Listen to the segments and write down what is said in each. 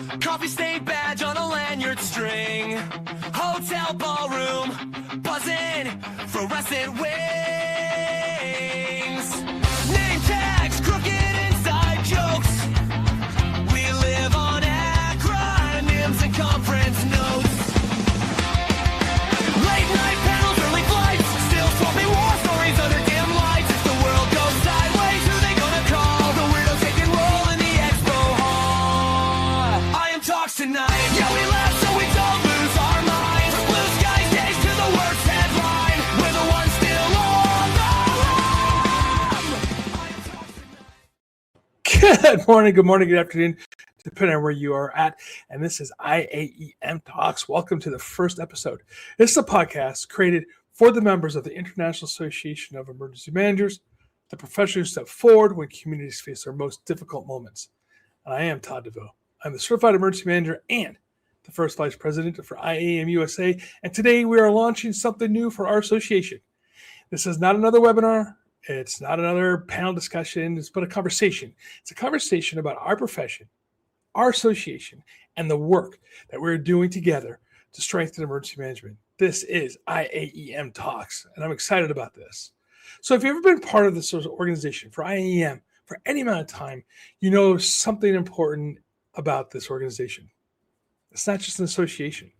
Coffee stain badge on a lanyard string. Hotel ballroom, buzzing, fluorescent wings. Name tags, crooked inside jokes. We live on acronyms and conference notes. Late night panels, early flights, still swapping war stories under dim lights. If the world goes sideways, who they gonna call? The weirdo taking roll in the expo hall. I am talks tonight. Yeah, we laugh so we don't lose our minds. Blue skies days to the worst headline. We're the ones still on the run. I am talks tonight. Good morning, good afternoon, depending on where you are at. And this is IAEM Talks. Welcome to the first episode. This is a podcast created for the members of the International Association of Emergency Managers, the professionals who step forward when communities face their most difficult moments. And I am Todd DeVoe. I'm the Certified Emergency Manager and the first Vice President for IAEM-USA. And today we are launching something new for our association. This is not another webinar. It's not another panel discussion. It's but a conversation. It's a conversation about our profession, our association, and the work that we're doing together to strengthen emergency management. This is IAEM Talks, and I'm excited about this. So if you've ever been part of this organization for IAEM for any amount of time, you know something important about this organization. It's not just an association.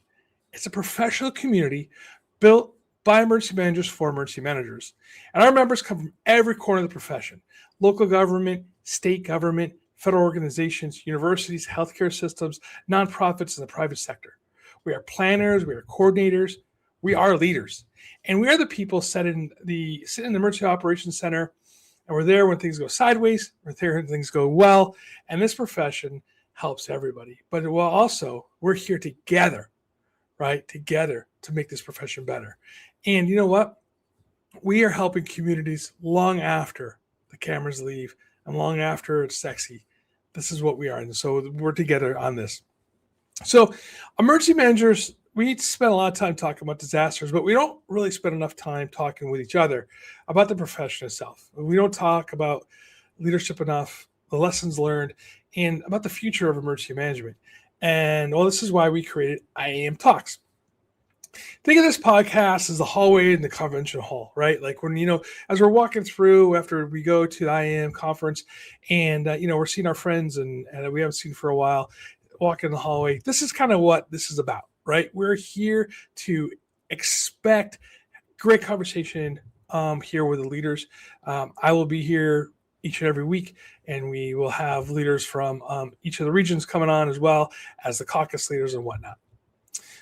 It's a professional community built by emergency managers for emergency managers. And our members come from every corner of the profession: local government, state government, federal organizations, universities, healthcare systems, nonprofits, and the private sector. We are planners, we are coordinators, we are leaders. And we are the people sit in the Emergency Operations Center, and we're there when things go sideways, we're there when things go well, and this profession helps everybody. But we're here together, right? Together to make this profession better. And you know what? We are helping communities long after the cameras leave and long after it's sexy. This is what we are. And so we're together on this. So emergency managers, we spend a lot of time talking about disasters, but we don't really spend enough time talking with each other about the profession itself. We don't talk about leadership enough, the lessons learned, and about the future of emergency management. And this is why we created IAEM Talks. Think of this podcast as the hallway in the convention hall, right? Like when, as we're walking through after we go to the IAM conference and, we're seeing our friends and we haven't seen for a while, walk in the hallway. This is kind of what this is about, right? We're here to expect great conversation here with the leaders. I will be here each and every week, and we will have leaders from each of the regions coming on as well as the caucus leaders and whatnot.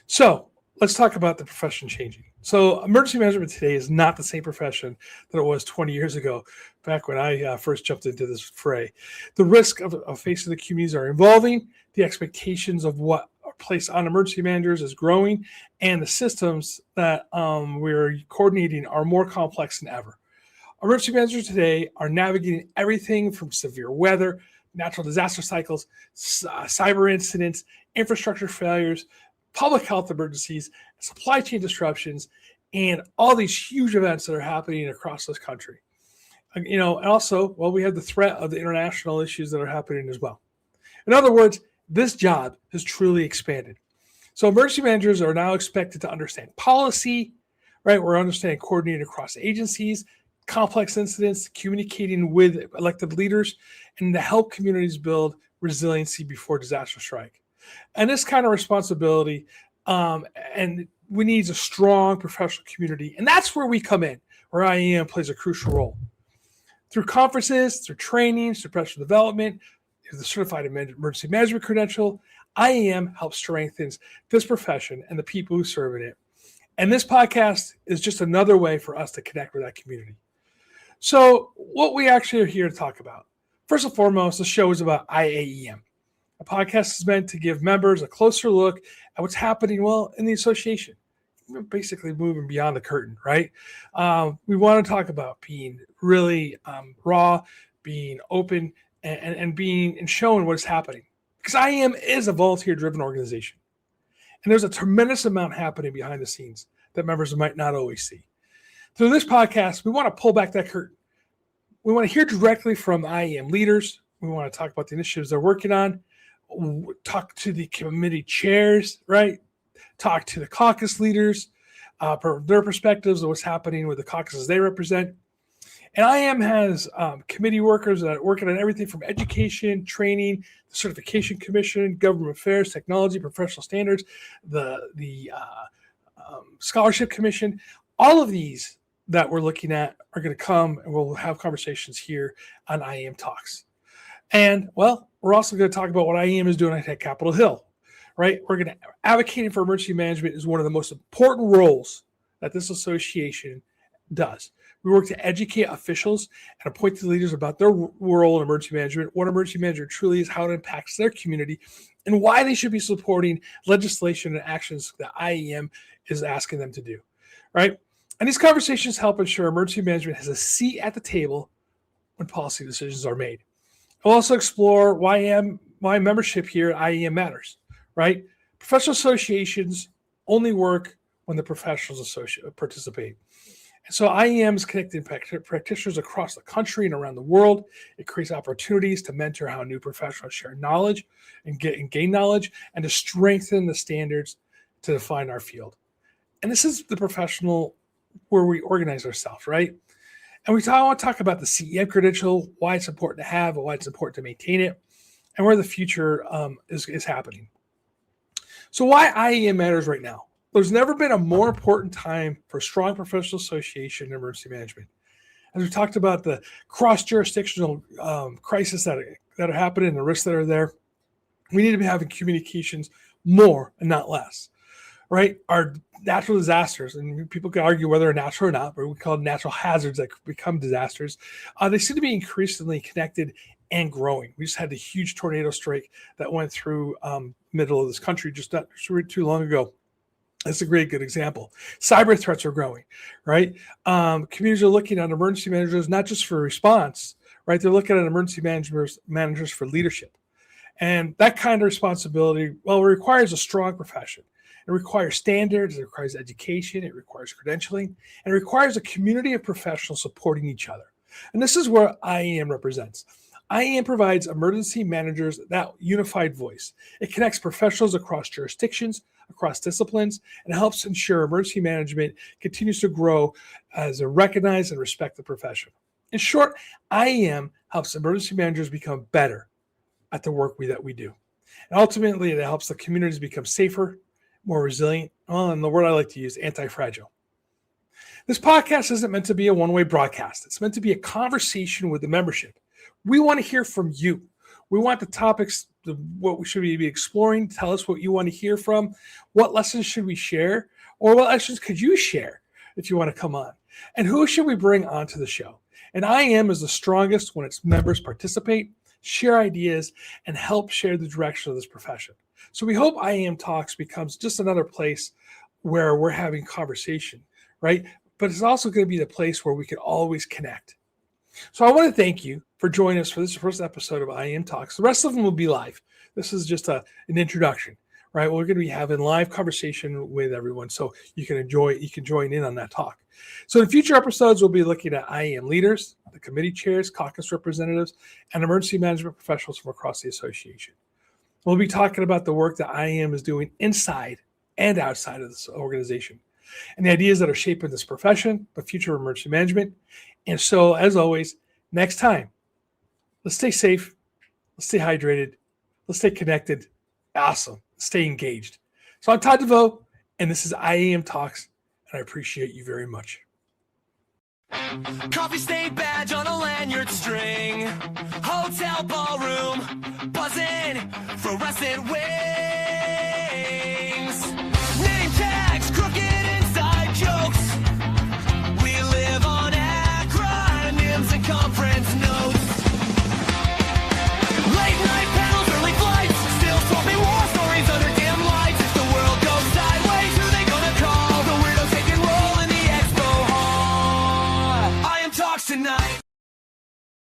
So let's talk about the profession changing. So emergency management today is not the same profession that it was 20 years ago, back when I first jumped into this fray. The risk of facing the communities are evolving. The expectations of what are placed on emergency managers is growing, and the systems that we're coordinating are more complex than ever. Emergency managers today are navigating everything from severe weather, natural disaster cycles, cyber incidents, infrastructure failures, public health emergencies, supply chain disruptions, and all these huge events that are happening across this country. And also, we have the threat of the international issues that are happening as well. In other words, this job has truly expanded. So emergency managers are now expected to understand policy, right? We're understanding coordinating across agencies, complex incidents, communicating with elected leaders, and to help communities build resiliency before disaster strike. And this kind of responsibility, and we need a strong professional community. And that's where we come in, where IAEM plays a crucial role. Through conferences, through trainings, through professional development, the Certified Emergency Management Credential, IAEM helps strengthen this profession and the people who serve in it. And this podcast is just another way for us to connect with that community. So what we actually are here to talk about. First and foremost, the show is about IAEM. A podcast is meant to give members a closer look at what's happening, in the association. We're basically moving beyond the curtain, right? We want to talk about being really raw, being open, and showing what's happening. Because IAEM is a volunteer-driven organization. And there's a tremendous amount happening behind the scenes that members might not always see. Through this podcast, we want to pull back that curtain. We want to hear directly from IAEM leaders. We want to talk about the initiatives they're working on. talk to the committee chairs, right? Talk to the caucus leaders, for their perspectives of what's happening with the caucuses they represent. And IAM has committee workers that are working on everything from education, training, the certification commission, government affairs, technology, professional standards, the scholarship commission. All of these that we're looking at are going to come, and we'll have conversations here on IAM Talks. And, well, we're also going to talk about what IAM is doing at Capitol Hill, right? We're going to advocating for emergency management is one of the most important roles that this association does. We work to educate officials and appointed leaders about their role in emergency management, what emergency management truly is, how it impacts their community, and why they should be supporting legislation and actions that IAM is asking them to do, right? And these conversations help ensure emergency management has a seat at the table when policy decisions are made. We'll also explore why membership here at IAM matters, right? Professional associations only work when the professionals participate. And so IAM is connecting practitioners across the country and around the world. It creates opportunities to mentor how new professionals share knowledge and gain knowledge, and to strengthen the standards to define our field. And this is the professional where we organize ourselves, right? And I want to talk about the CEM credential, why it's important to have, why it's important to maintain it, and where the future is happening. So why IAM matters right now. There's never been a more important time for a strong professional association in emergency management. As we talked about the cross-jurisdictional crisis that are happening and the risks that are there, we need to be having communications more and not less, right? Our natural disasters, and people can argue whether they're natural or not, but we call them natural hazards that become disasters. They seem to be increasingly connected and growing. We just had the huge tornado strike that went through middle of this country just not too long ago. That's a great good example. Cyber threats are growing, right? Communities are looking at emergency managers not just for response, right? They're looking at emergency managers for leadership. And that kind of responsibility, well, it requires a strong profession. It requires standards, it requires education, it requires credentialing, and it requires a community of professionals supporting each other. And this is where IAM represents. IAM provides emergency managers that unified voice. It connects professionals across jurisdictions, across disciplines, and helps ensure emergency management continues to grow as a recognized and respected profession. In short, IAM helps emergency managers become better at the work that we do. And ultimately, it helps the communities become safer, more resilient, and the word I like to use, anti-fragile. This podcast isn't meant to be a one-way broadcast. It's meant to be a conversation with the membership. We want to hear from you. We want the topics, what we should be exploring. Tell us what you want to hear from. What lessons should we share? Or what lessons could you share if you want to come on? And who should we bring onto the show? And IAM is the strongest when its members participate, share ideas, and help share the direction of this profession. So we hope IAM Talks becomes just another place where we're having conversation, right? But it's also going to be the place where we can always connect. So I want to thank you for joining us for this first episode of IAM Talks. The rest of them will be live. This is just an introduction, right? We're going to be having live conversation with everyone, so you can join in on that talk. So in future episodes, we'll be looking at IAM leaders, the committee chairs, caucus representatives, and emergency management professionals from across the association. We'll be talking about the work that IAM is doing inside and outside of this organization, and the ideas that are shaping this profession, the future of emergency management. And so, as always, next time, let's stay safe, let's stay hydrated, let's stay connected, awesome, stay engaged. So I'm Todd DeVoe, and this is IAM Talks, and I appreciate you very much. Coffee stain badge on a lanyard string, hotel ballroom, buzzing, fluorescent with